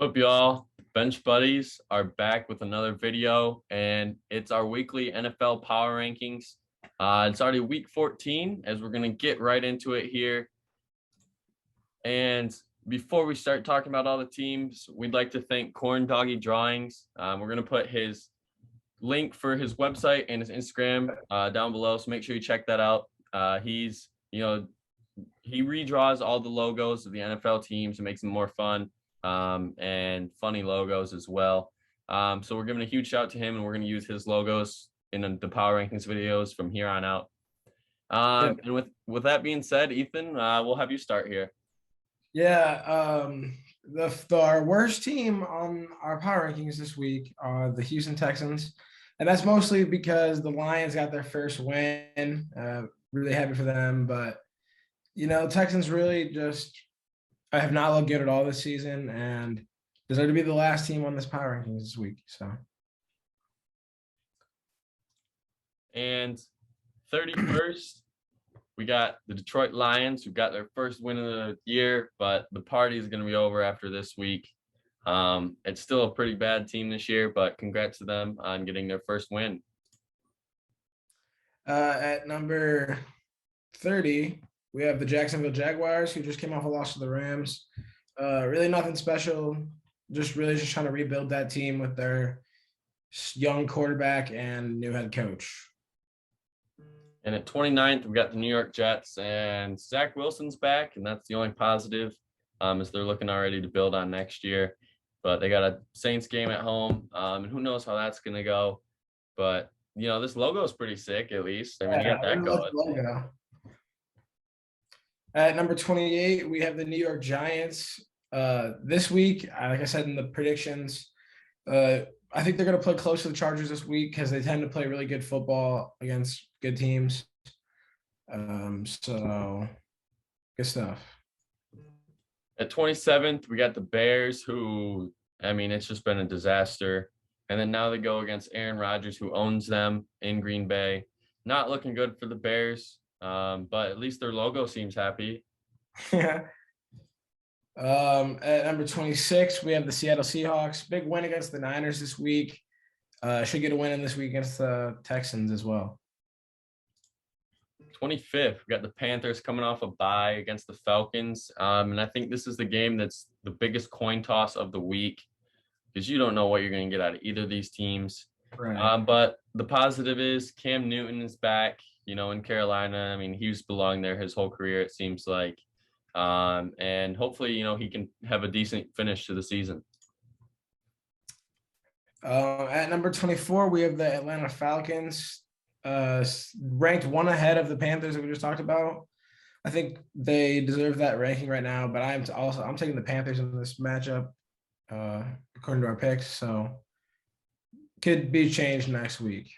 Hope you all bench buddies are back with another video, and it's our weekly NFL power rankings. It's already week 14 as we're going to get right into it here. And before we start talking about all the teams, we'd like to thank Corn Doggy Drawings. We're going to put his link for his website and his Instagram down below, so make sure you check that out. He redraws all the logos of the NFL teams and makes them more fun. And funny logos as well. So we're giving a huge shout out to him, and we're going to use his logos in the power rankings videos from here on out. And with that being said, Ethan, we'll have you start here. Yeah, our worst team on our power rankings this week are the Houston Texans, and that's mostly because the Lions got their first win. Really happy for them, but Texans really just have not looked good at all this season and deserve to be the last team on this power rankings this week. So, and 31st, we got the Detroit Lions, who got their first win of the year, but the party is going to be over after this week. It's still a pretty bad team this year, but congrats to them on getting their first win. At number 30, we have the Jacksonville Jaguars, who just came off a loss to the Rams. Really nothing special, just trying to rebuild that team with their young quarterback and new head coach. And at 29th, we got the New York Jets, and Zach Wilson's back, and that's the only positive, as they're looking already to build on next year. But they got a Saints game at home, and who knows how that's going to go. But, this logo is pretty sick, at least. I mean, you got that going. At number 28, we have the New York Giants. This week, like I said in the predictions, I think they're going to play close to the Chargers this week because they tend to play really good football against good teams. So good stuff. At 27th, we got the Bears, who, it's just been a disaster. And then now they go against Aaron Rodgers, who owns them in Green Bay. Not looking good for the Bears, but at least their logo seems happy. Yeah. At number 26, we have the Seattle Seahawks. Big win against the Niners this week. Should get a win in this week against the Texans as well. 25th, we got the Panthers coming off a bye against the Falcons. And I think this is the game that's the biggest coin toss of the week because you don't know what you're going to get out of either of these teams. Right. But the positive is Cam Newton is back, in Carolina. He was belonging there his whole career, it seems like. And hopefully, he can have a decent finish to the season. At number 24, we have the Atlanta Falcons, ranked one ahead of the Panthers that we just talked about. I think they deserve that ranking right now, but I'm taking the Panthers in this matchup, according to our picks. So could be changed next week.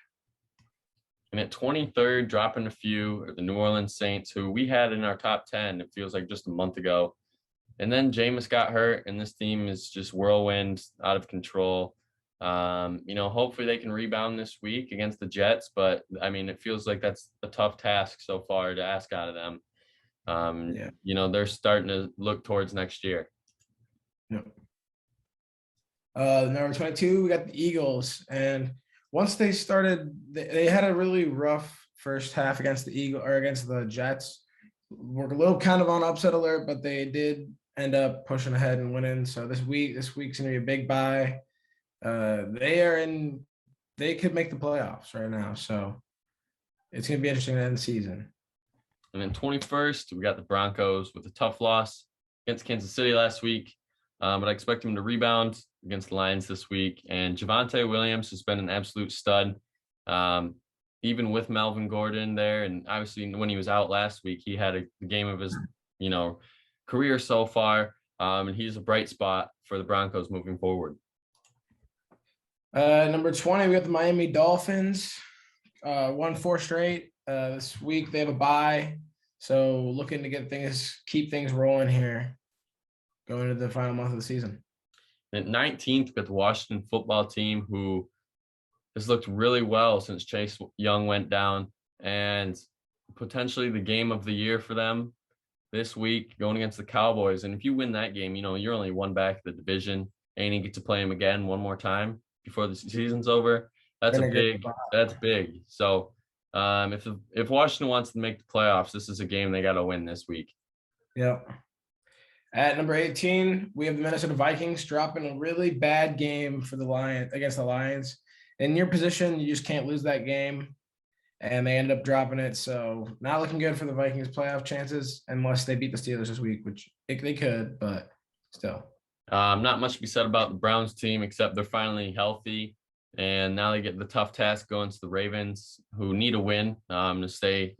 And at 23rd, dropping a few, are the New Orleans Saints, who we had in our top 10, it feels like just a month ago. And then Jameis got hurt, and this team is just whirlwind, out of control. Hopefully they can rebound this week against the Jets, but, it feels like that's a tough task so far to ask out of them. They're starting to look towards next year. Yep. Number 22, we got the Eagles, and once they started, they had a really rough first half against the Jets. We're a little kind of on upset alert, but they did end up pushing ahead and winning. So this week's going to be a big bye. They could make the playoffs right now. So it's going to be interesting to end the season. And then 21st, we got the Broncos with a tough loss against Kansas City last week. But I expect them to rebound against the Lions this week. And Javonte Williams has been an absolute stud, even with Melvin Gordon there. And obviously, when he was out last week, he had a game of his, career so far. And he's a bright spot for the Broncos moving forward. Number 20, we got the Miami Dolphins. Won 4 straight. This week they have a bye, so looking to keep things rolling here, going into the final month of the season. At 19th, we got the Washington football team, who has looked really well since Chase Young went down, and potentially the game of the year for them this week, going against the Cowboys. And if you win that game, you're only one back of the division, and you get to play them again one more time before the season's over. That's In a a good big. spot. That's big. So if Washington wants to make the playoffs, this is a game they got to win this week. Yep. At number 18, we have the Minnesota Vikings dropping a really bad game for the Lions against the Lions. In your position, you just can't lose that game, and they end up dropping it. So not looking good for the Vikings' playoff chances unless they beat the Steelers this week, which they could, but still. Not much to be said about the Browns team except they're finally healthy, and now they get the tough task going to the Ravens, who need a win to stay,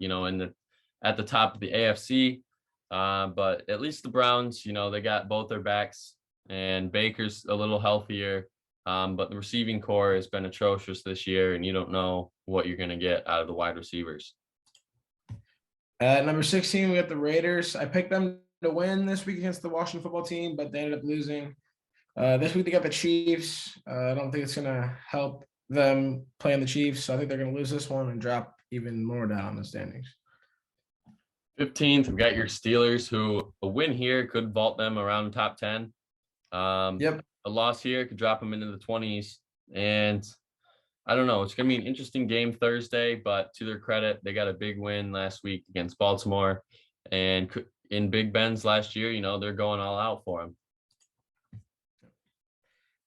at the top of the AFC. But at least the Browns, they got both their backs, and Baker's a little healthier. But the receiving core has been atrocious this year, and you don't know what you're going to get out of the wide receivers. At number 16, we got the Raiders. I picked them to win this week against the Washington football team, but they ended up losing. This week they got the Chiefs. I don't think it's going to help them playing the Chiefs, so I think they're going to lose this one and drop even more down the standings. 15th, we got your Steelers, who a win here could vault them around top 10. Yep. A loss here could drop them into the 20s. And I don't know. It's going to be an interesting game Thursday, but to their credit, they got a big win last week against Baltimore. And in Big Ben's last year, they're going all out for him.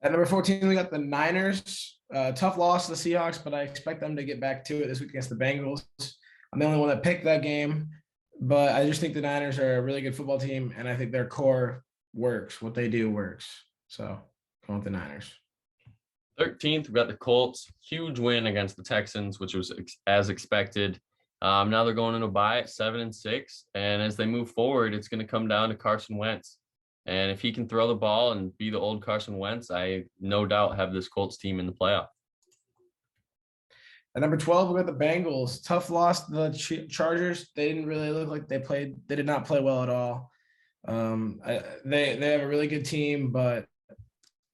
At number 14, we got the Niners. Tough loss to the Seahawks, but I expect them to get back to it this week against the Bengals. I'm the only one that picked that game, but I just think the Niners are a really good football team, and I think their core works. What they do works. So, going with the Niners. 13th, we got the Colts. Huge win against the Texans, which was as expected. Now they're going into a bye at 7-6, and as they move forward, it's going to come down to Carson Wentz. And if he can throw the ball and be the old Carson Wentz, I no doubt have this Colts team in the playoff. At number 12, we got the Bengals. Tough loss to the Chargers. They didn't really look like they did not play well at all. They have a really good team, but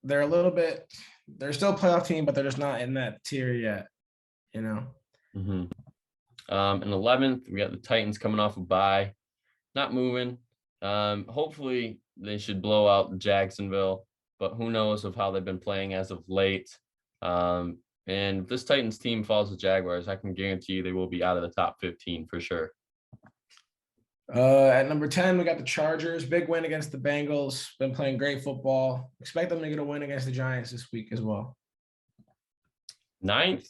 they're still a playoff team, but they're just not in that tier yet, Mm-hmm. And 11th, we got the Titans coming off a bye, not moving. Hopefully they should blow out Jacksonville, but who knows of how they've been playing as of late. And if this Titans team falls to Jaguars, I can guarantee you they will be out of the top 15 for sure. At number 10, we got the Chargers. Big win against the Bengals. Been playing great football. Expect them to get a win against the Giants this week as well. 9th,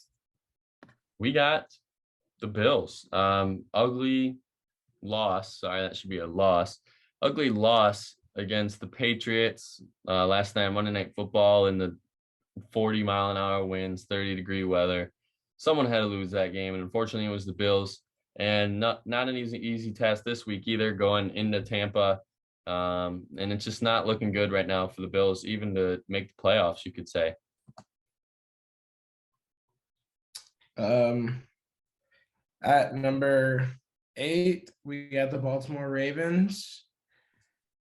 we got the Bills. Ugly loss. Sorry, that should be a loss. Ugly loss against the Patriots last night, Monday Night Football, in the 40-mile-an-hour winds, 30-degree weather. Someone had to lose that game, and unfortunately, it was the Bills. And not an easy task this week either, going into Tampa. And it's just not looking good right now for the Bills, even to make the playoffs, you could say. At number 8, we got the Baltimore Ravens.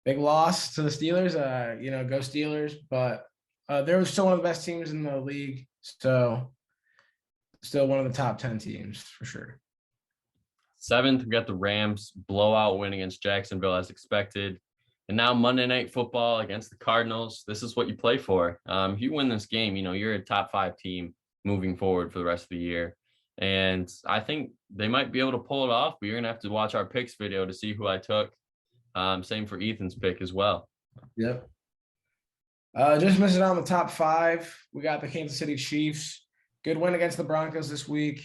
Big loss to the Steelers. Go Steelers, but they were still one of the best teams in the league. So still one of the top 10 teams for sure. 7th, we got the Rams blowout win against Jacksonville as expected. And now Monday Night Football against the Cardinals. This is what you play for. If you win this game, you're a top 5 team moving forward for the rest of the year. And I think they might be able to pull it off, but you're going to have to watch our picks video to see who I took. Same for Ethan's pick as well. Yep. Just missing out on the top 5. We got the Kansas City Chiefs. Good win against the Broncos this week,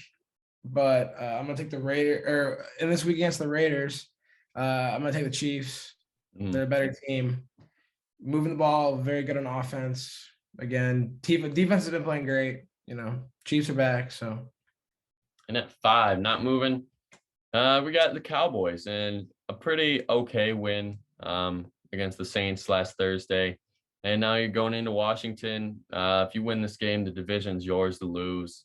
but I'm going to take the in this week against the Raiders. I'm going to take the Chiefs. They're a better team. Moving the ball, very good on offense. Again, defense has been playing great. Chiefs are back, so. And at 5, not moving, we got the Cowboys, and a pretty okay win against the Saints last Thursday. And now you're going into Washington. If you win this game, the division's yours to lose.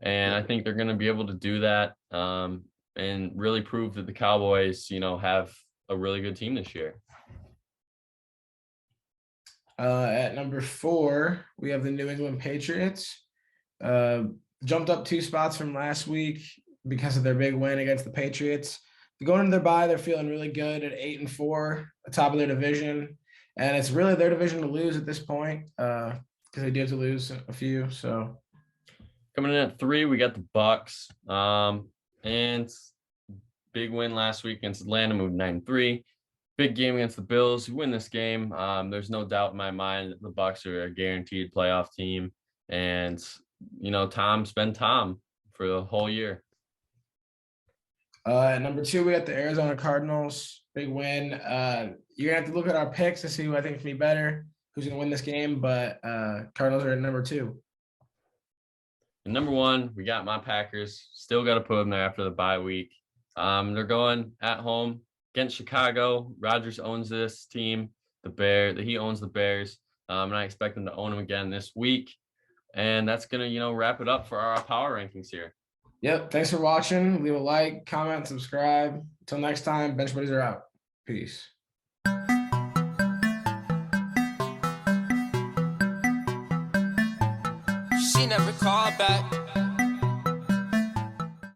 And I think they're going to be able to do that and really prove that the Cowboys, have a really good team this year. At number 4, we have the New England Patriots. Jumped up 2 spots from last week because of their big win against the Patriots. Going into their bye, they're feeling really good at 8-4, the top of their division. and it's really their division to lose at this point because they do have to lose a few. So coming in at 3, we got the Bucks. And big win last week against Atlanta, moved 9-3. Big game against the Bills. You win this game. There's no doubt in my mind that the Bucks are a guaranteed playoff team. And, Tom's been Tom for the whole year. At number 2, we got the Arizona Cardinals. Big win. You're going to have to look at our picks to see who I think can be better, who's going to win this game. But Cardinals are at number 2. And number 1, we got my Packers. Still got to put them there after the bye week. They're going at home against Chicago. Rodgers owns this team. He owns the Bears. And I expect him to own them again this week. And that's going to, wrap it up for our power rankings here. Yep. Thanks for watching. Leave a like, comment, subscribe. Until next time, Bench Buddies are out. Peace. She never called back.